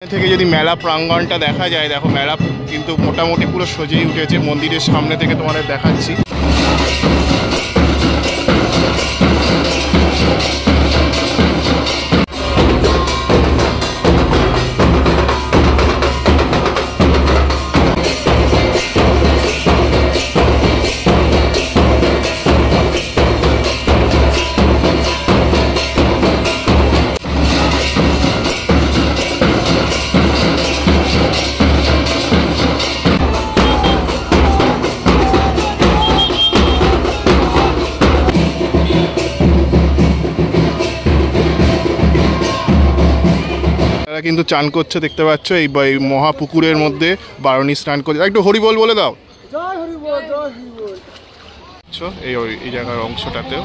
থেকে যদি মেলা প্রাঙ্গণটা দেখা যায়, দেখো মেলা কিন্তু মোটামুটি পুরো সজেই উঠেছে। মন্দিরের সামনে থেকে তোমাদের দেখাচ্ছি। কিন্তু চান করছে দেখতে পাচ্ছ এই মহাপুকুরের মধ্যে। বারণী স্নান করছে। একটু হরি বল বলে দাও। জয় হরি বল, জয় হরি বল। এই জায়গার অংশটাতেও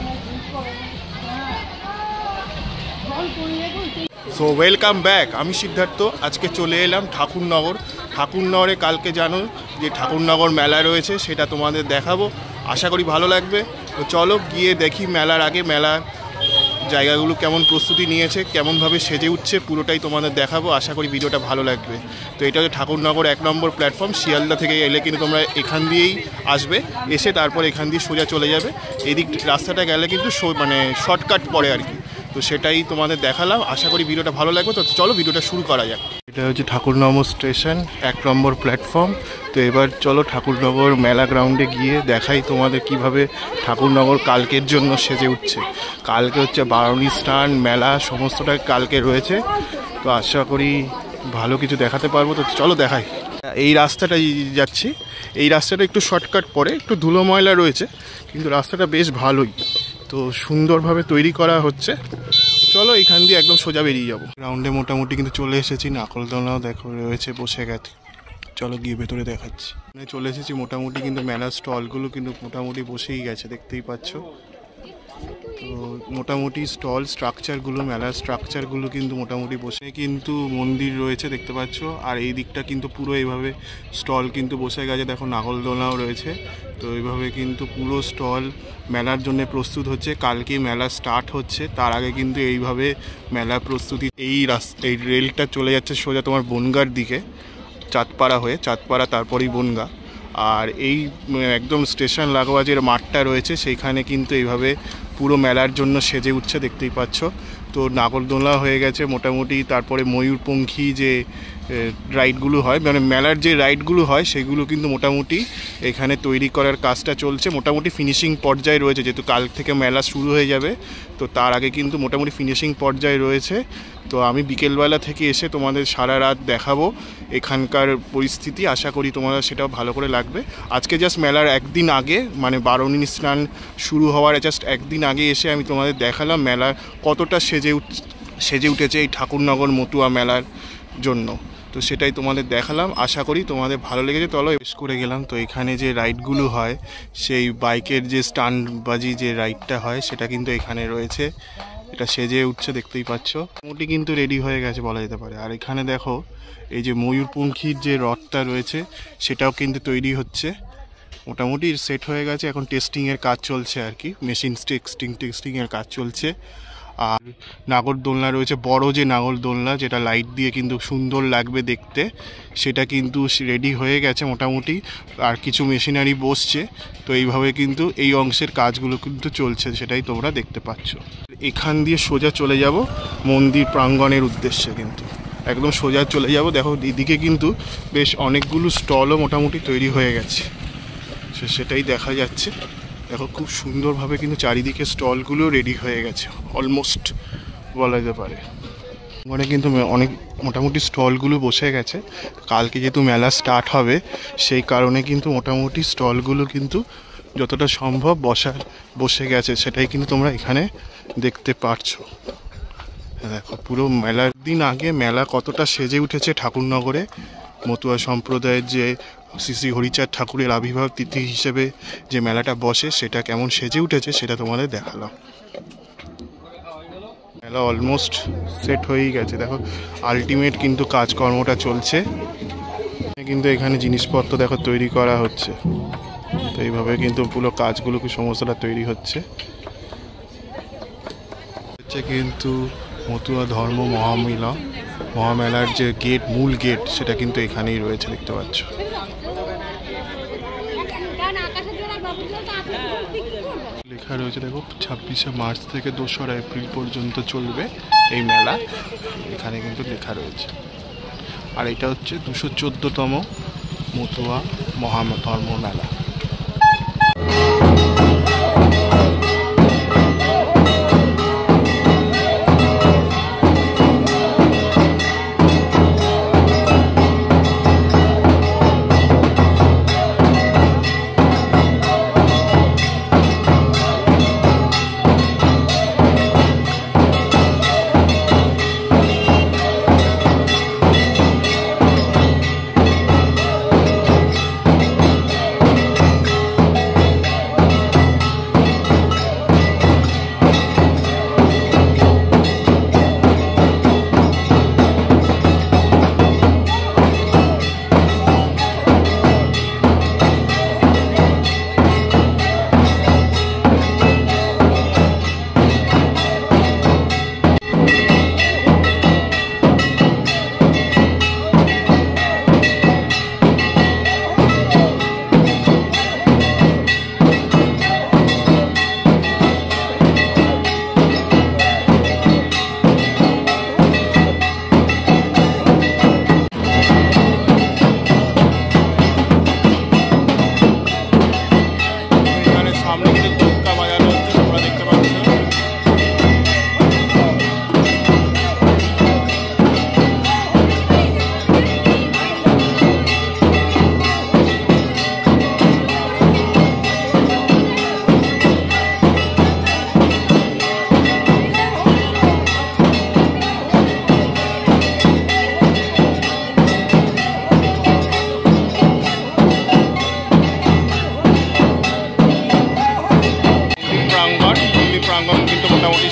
সো ওয়েলকাম ব্যাক। আমি সিদ্ধার্থ। আজকে চলে এলাম ঠাকুরনগর। ঠাকুরনগরে কালকে জানো যে ঠাকুরনগর মেলা রয়েছে, সেটা তোমাদের দেখাবো। আশা করি ভালো লাগবে। তো চলো গিয়ে দেখি মেলার আগে মেলার জায়গাগুলো কেমন প্রস্তুতি নিয়েছে, কেমনভাবে সেজে উঠছে, পুরোটাই তোমাদের দেখাবো। আশা করি ভিডিওটা ভালো লাগবে। তো এটা হচ্ছে ঠাকুরনগর 1 নম্বর প্ল্যাটফর্ম। শিয়ালদা থেকে এলে কিন্তু তোমরা এখান দিয়েই আসবে, এসে তারপর এখান দিয়ে সোজা চলে যাবে। এদিক রাস্তাটা গেলে কিন্তু মানে শর্টকাট পড়ে আর কি। তো সেটাই তোমাদের দেখালাম। আশা করি ভিডিওটা ভালো লাগবে। তো চলো ভিডিওটা শুরু করা যাক। এটা হচ্ছে ঠাকুরনগর স্টেশন, 1 নম্বর প্ল্যাটফর্ম। তো এবার চলো ঠাকুরনগর মেলা গ্রাউন্ডে গিয়ে দেখাই তোমাদের কিভাবে ঠাকুরনগর কালকের জন্য সেজে উঠছে। কালকে হচ্ছে বারণী স্নান মেলা, সমস্তটা কালকে রয়েছে। তো আশা করি ভালো কিছু দেখাতে পারবো। তো চলো দেখাই। এই রাস্তাটাই যাচ্ছি। এই রাস্তাটা একটু শর্টকাট পড়ে, একটু ধুলো ময়লা রয়েছে, কিন্তু রাস্তাটা বেশ ভালোই। তো সুন্দরভাবে তৈরি করা হচ্ছে। চলো এখান দিয়ে একদম সোজা বেরিয়ে যাবো। গ্রাউন্ডে মোটামুটি কিন্তু চলে এসেছি। নাকলদোলাও দেখো রয়েছে, বসে গেছে। চলো গিয়ে ভেতরে দেখাচ্ছি। চলে এসেছি মোটামুটি, কিন্তু মেলার স্টলগুলো কিন্তু মোটামুটি বসেই গেছে, দেখতেই পাচ্ছ। তো মোটামুটি স্টল স্ট্রাকচারগুলো, মেলার স্ট্রাকচারগুলো কিন্তু মোটামুটি বসে। কিন্তু মন্দির রয়েছে দেখতে পাচ্ছ। আর এই দিকটা কিন্তু পুরো এইভাবে স্টল কিন্তু বসে গেছে। দেখো নাগলদোলাও রয়েছে। তো এইভাবে কিন্তু পুরো স্টল মেলার জন্য প্রস্তুত হচ্ছে। কালকে মেলা স্টার্ট হচ্ছে, তার আগে কিন্তু এইভাবে মেলার প্রস্তুতি। এই রেলটা চলে যাচ্ছে সোজা তোমার বনগাঁর দিকে, চাঁদপাড়া হয়ে, চাঁদপাড়া তারপরেই বনগাঁ। আর এই একদম স্টেশন লাগোয়া যে মাঠটা রয়েছে, সেইখানে কিন্তু এইভাবে পুরো মেলার জন্য সেজে উঠছে, দেখতেই পাচ্ছ। তো নাগরদোলা হয়ে গেছে মোটামুটি। তারপরে ময়ূরপঙ্খী যে রাইডগুলো হয়, মানে মেলার যে রাইডগুলো হয়, সেগুলো কিন্তু মোটামুটি এখানে তৈরি করার কাজটা চলছে। মোটামুটি ফিনিশিং পর্যায়ে রয়েছে, যেহেতু কাল থেকে মেলা শুরু হয়ে যাবে। তো তার আগে কিন্তু মোটামুটি ফিনিশিং পর্যায়ে রয়েছে। তো আমি বিকেলবেলা থেকে এসে তোমাদের সারা রাত দেখাবো এখানকার পরিস্থিতি। আশা করি তোমরা সেটাও ভালো করে লাগবে। আজকে জাস্ট মেলার একদিন আগে, মানে বারণী স্নান শুরু হওয়ার জাস্ট একদিন আগে এসে আমি তোমাদের দেখালাম মেলা কতটা সেজে উঠেছে এই ঠাকুরনগর মতুয়া মেলার জন্য। তো সেটাই তোমাদের দেখালাম। আশা করি তোমাদের ভালো লেগেছে। চলো বেশ করে গেলাম। তো এখানে যে রাইডগুলো হয়, সেই বাইকের যে স্টান্টবাজি যে রাইডটা হয়, সেটা কিন্তু এখানে রয়েছে। এটা সেজে উঠছে, দেখতেই পাচ্ছ। মোটামুটি কিন্তু রেডি হয়ে গেছে বলা যেতে পারে। আর এখানে দেখো এই যে ময়ূরপঙ্খীর যে রথটা রয়েছে, সেটাও কিন্তু তৈরি হচ্ছে। মোটামুটি সেট হয়ে গেছে। এখন টেস্টিংয়ের কাজ চলছে আর কি, মেশিন টেস্টিংয়ের কাজ চলছে। আর নাগরদোলনা রয়েছে, বড় যে নাগরদোলনা, যেটা লাইট দিয়ে কিন্তু সুন্দর লাগবে দেখতে, সেটা কিন্তু রেডি হয়ে গেছে মোটামুটি। আর কিছু মেশিনারি বসছে। তো এইভাবে কিন্তু এই অংশের কাজগুলো কিন্তু চলছে, সেটাই তোমরা দেখতে পাচ্ছ। এখান দিয়ে সোজা চলে যাব মন্দির প্রাঙ্গণের উদ্দেশ্যে। কিন্তু একদম সোজা চলে যাব। দেখো এদিকে কিন্তু বেশ অনেকগুলো স্টলও মোটামুটি তৈরি হয়ে গেছে, সেটাই দেখা যাচ্ছে। দেখো খুব সুন্দরভাবে কিন্তু চারিদিকে স্টলগুলো রেডি হয়ে গেছে অলমোস্ট বলা যেতে পারে। মানে কিন্তু অনেক মোটামুটি স্টলগুলো বসে গেছে। কালকে যেহেতু মেলা স্টার্ট হবে, সেই কারণে কিন্তু মোটামুটি স্টলগুলো কিন্তু যতটা সম্ভব বসে গেছে, সেটাই কিন্তু তোমরা এখানে দেখতে পারছো। দেখো পুরো মেলার দিন আগে মেলা কতটা সেজে উঠেছে ঠাকুরনগরে। মতুয়া সম্প্রদায়ের যে শ্রী শ্রী হরিচাঁদ ঠাকুরের আবির্ভাব তিথি হিসেবে যে মেলাটা বসে, সেটা কেমন সেজে উঠেছে সেটা তোমাদের দেখালাম। মেলা অলমোস্ট সেট হয়েই গেছে। দেখো আলটিমেট কিন্তু কাজকর্মটা চলছে। কিন্তু এখানে জিনিসপত্র দেখো তৈরি করা হচ্ছে। তো এইভাবে কিন্তু পুরো কাজগুলো সমস্তটা তৈরি হচ্ছে। কিন্তু মতুয়া ধর্ম মহামিলন মহামেলার যে গেট, মূল গেট, সেটা কিন্তু এখানেই রয়েছে, দেখতে পাচ্ছ। লেখা রয়েছে দেখো, 26শে মার্চ থেকে 2রা এপ্রিল পর্যন্ত চলবে এই মেলা, এখানে কিন্তু লেখা রয়েছে। আর এটা হচ্ছে 214তম মতুয়া মহাধর্ম মেলা।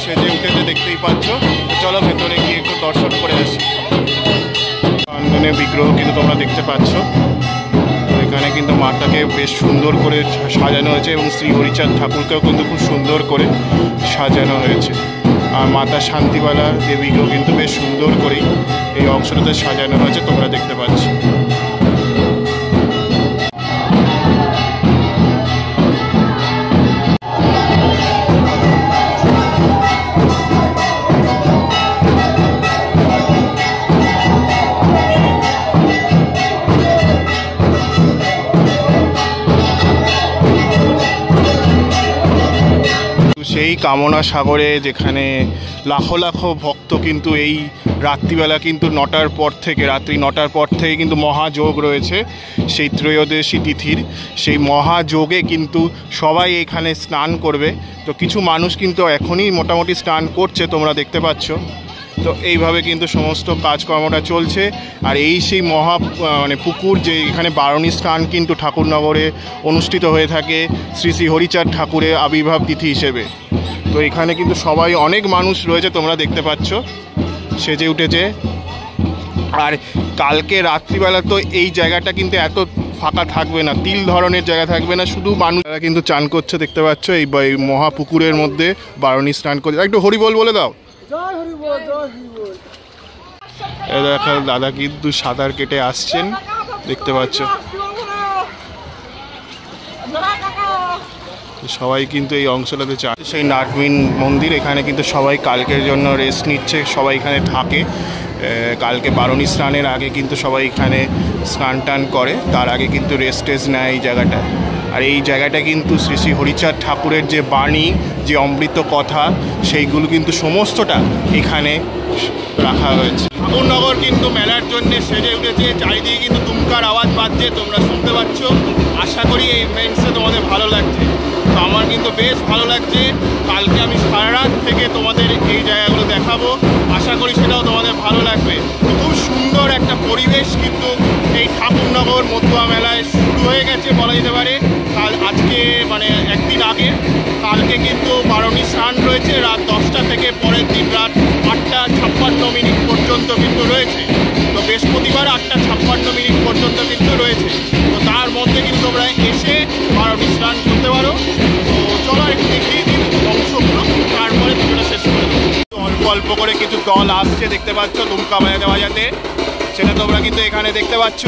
সেজে উঠেছে, দেখতেই পাচ্ছ। চলো ভেতরে গিয়ে একটু দর্শন করে আসি। চন্দনের বিগ্রহ কিন্তু তোমরা দেখতে পাচ্ছ। এখানে কিন্তু মাটাকে বেশ সুন্দর করে সাজানো হয়েছে এবং শ্রী হরিচাঁদ ঠাকুরকেও কিন্তু খুব সুন্দর করে সাজানো হয়েছে। আর মাতা শান্তিবালা দেবীকেও কিন্তু বেশ সুন্দর করেই এই অংশটাতে সাজানো হয়েছে, তোমরা দেখতে পাচ্ছ। সেই কামনা সাগরে যেখানে লাখো লাখো ভক্ত কিন্তু এই রাত্রিবেলা কিন্তু রাত্রি 9টার পর থেকে কিন্তু মহাযোগ রয়েছে সেই ত্রয়োদশী তিথির। সেই মহাযোগে কিন্তু সবাই এখানে স্নান করবে। তো কিছু মানুষ কিন্তু এখনই মোটামুটি স্নান করছে, তোমরা দেখতে পাচ্ছ। তো এইভাবে কিন্তু সমস্ত কাজকর্মটা চলছে। আর এই সেই পুকুর, যে এখানে বারণী স্নান কিন্তু ঠাকুরনগরে অনুষ্ঠিত হয়ে থাকে শ্রী শ্রী হরিচাঁদ ঠাকুরের আবির্ভাব তিথি হিসেবে। তো এখানে কিন্তু সবাই, অনেক মানুষ রয়েছে, তোমরা দেখতে পাচ্ছ, সেজে উঠেছে। আর কালকে রাত্রিবেলা তো এই জায়গাটা কিন্তু এত ফাঁকা থাকবে না, তিল ধরনের জায়গা থাকবে না, শুধু মানুষরা কিন্তু চান করছে, দেখতে পাচ্ছ। এই মহাপুকুরের মধ্যে বারণী স্নান করছে। একটু হরিবোল বলে দাও। দেখো দাদা কিন্তু সাঁতার কেটে আসছেন, দেখতে পাচ্ছ। সবাই কিন্তু এই অংশটাতে চান। সেই নাটমিন মন্দির, এখানে কিন্তু সবাই কালকের জন্য রেস্ট নিচ্ছে, সবাই এখানে থাকে। কালকে বারণী স্নানের আগে কিন্তু সবাই এখানে স্নান টান করে, তার আগে কিন্তু রেস্ট নেয় এই জায়গাটা। আর এই জায়গাটা কিন্তু শ্রী শ্রী হরিচাঁদ ঠাকুরের যে বাণী, যে অমৃত কথা, সেইগুলো কিন্তু সমস্তটা এখানে রাখা হয়েছে। ঠাকুরনগর কিন্তু মেলার জন্য সেজে উঠেছে, চারিদিকে কিন্তু তুমকার আওয়াজ বাজছে, তোমরা শুনতে পাচ্ছ। আশা করি এই ইভেন্টসে তোমাদের ভালো লাগছে। তো আমার কিন্তু বেশ ভালো লাগছে। কালকে আমি সারা রাত থেকে তোমাদের এই জায়গাগুলো দেখাবো, আশা করি সেটাও তোমাদের ভালো লাগবে। খুব সুন্দর একটা পরিবেশ কিন্তু এই ঠাকুরনগর মতুয়া মেলায় শুরু হয়ে গেছে বলা যেতে পারে। আজকে একদিন আগে, কালকে কিন্তু বারণী স্নান রয়েছে রাত 10টা থেকে, পরের দিন রাত 8:56 পর্যন্ত কিন্তু রয়েছে। তো বৃহস্পতিবার 8:56 পর্যন্ত কিন্তু রয়েছে। তো তার মধ্যে কিন্তু তোমরা এসে বারণী স্নান করতে পারো। তো চলো একটু দেখিয়ে দিন অংশগুলো, তারপরে তোমরা শেষ করে দেবো। অল্প অল্প করে কিছু দল আসছে দেখতে পাচ্ছ দুমকা বাজাতে বাজাতে, সেটা তোমরা কিন্তু এখানে দেখতে পাচ্ছ।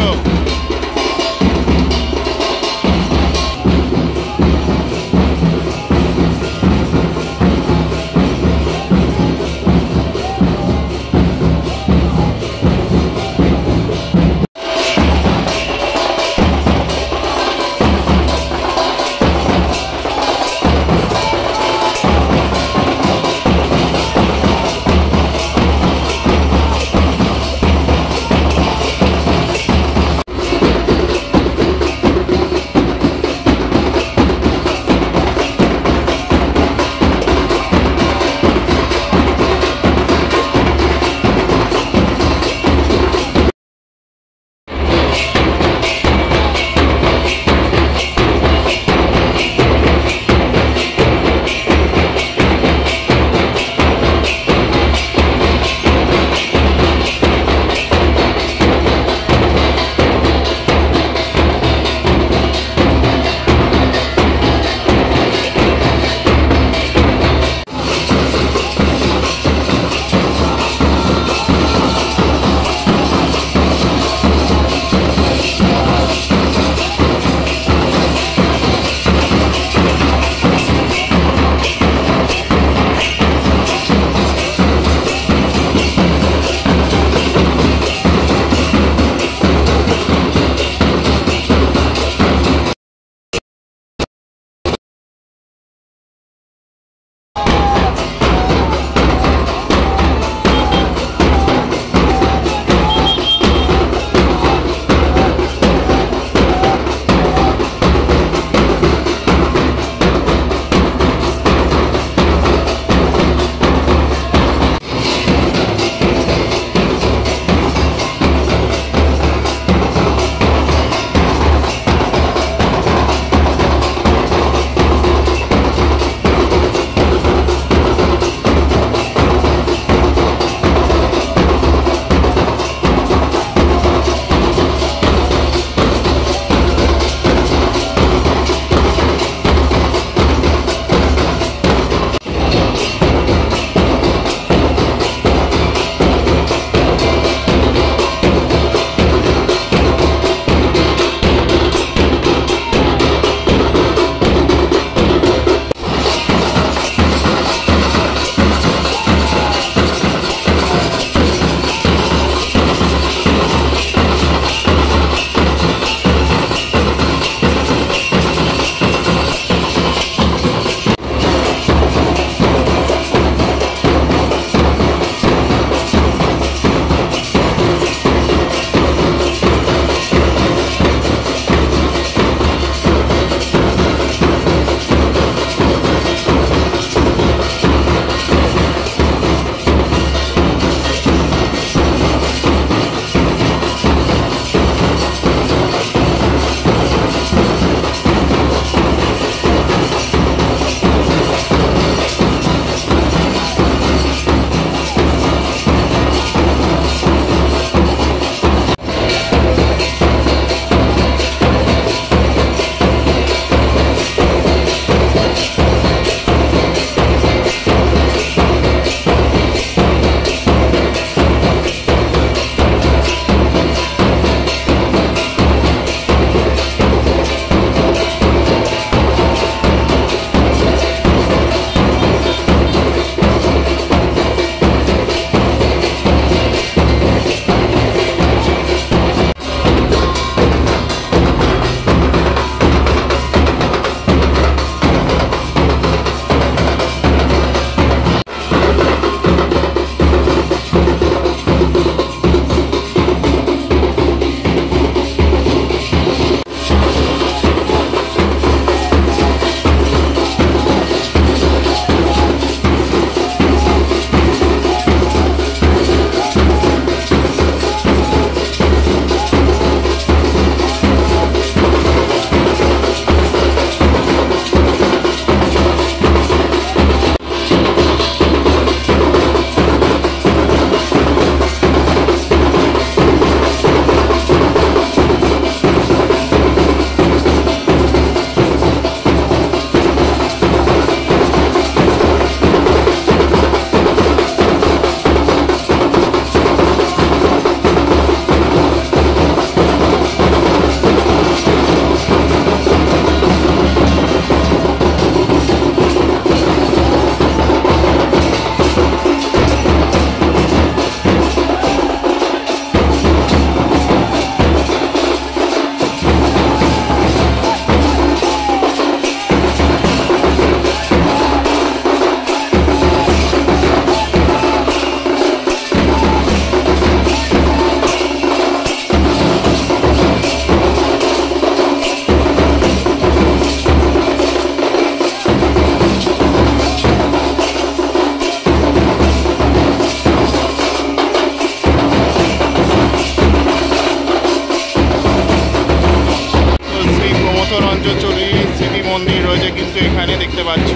পঞ্চচরী স্মৃতি মন্দির রয়েছে কিন্তু এখানে দেখতে পাচ্ছ।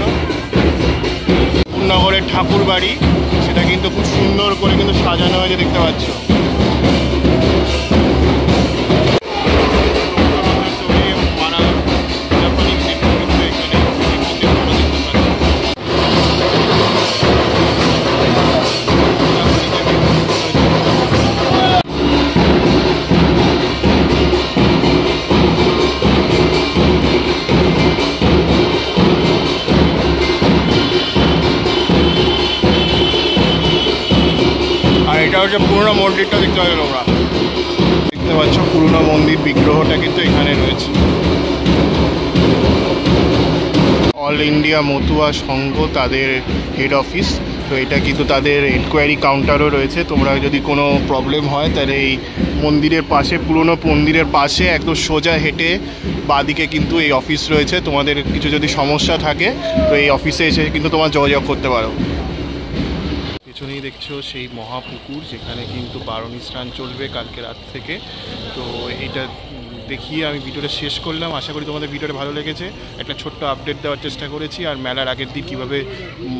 ঠাকুরনগরের ঠাকুর বাড়ি, সেটা কিন্তু খুব সুন্দর করে কিন্তু সাজানো হয়েছে দেখতে পাচ্ছ। এটা হচ্ছে পুরোনো মন্দিরটা দেখতে পাবে তোমরা, দেখতে পাচ্ছ পুরোনো মন্দির বিগ্রহটা কিন্তু এখানে রয়েছে। অল ইন্ডিয়া মতুয়া সংঘ তাদের হেড অফিস, তো এটা কিন্তু তাদের এনকোয়ারি কাউন্টারও রয়েছে। তোমরা যদি কোনো প্রবলেম হয় তাহলে এই মন্দিরের পাশে, পুরোনো মন্দিরের পাশে একদম সোজা হেঁটে বাঁদিকে কিন্তু এই অফিস রয়েছে। তোমাদের কিছু যদি সমস্যা থাকে তো এই অফিসে এসে কিন্তু তোমার যোগাযোগ করতে পারো। পেছনেই দেখছো সেই মহাপুকুর, যেখানে কিন্তু বারণী স্নান চলবে কালকে রাত থেকে। তো এটা দেখিয়ে আমি ভিডিওটা শেষ করলাম। আশা করি তোমাদের ভিডিওটা ভালো লেগেছে। একটা ছোট্ট আপডেট দেওয়ার চেষ্টা করেছি, আর মেলার আগের দিন কীভাবে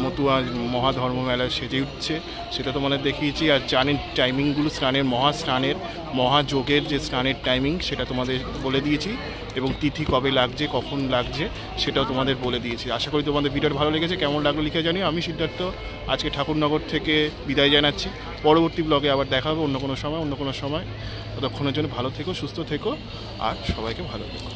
মতুয়া মহাধর্ম মেলা সেজে উঠছে সেটা তোমাদের দেখিয়েছি। আর জানেন টাইমিংগুলো, স্নানের মহাস্নানের মহাযোগের যে স্নানের টাইমিং সেটা তোমাদের বলে দিয়েছি, এবং তিথি কবে লাগছে কখন লাগছে সেটাও তোমাদের বলে দিয়েছি। আশা করি তোমাদের ভিডিওটা ভালো লেগেছে। কেমন লাগলো লিখে জানিও। আমি সিদ্ধার্থ আজকে ঠাকুরনগর থেকে বিদায় জানাচ্ছি। পরবর্তী ব্লগে আবার দেখা হবে অন্য কোনো সময়। ততক্ষণের জন্য ভালো থেকো, সুস্থ থেকো, আর সবাইকে ভালো থেকো।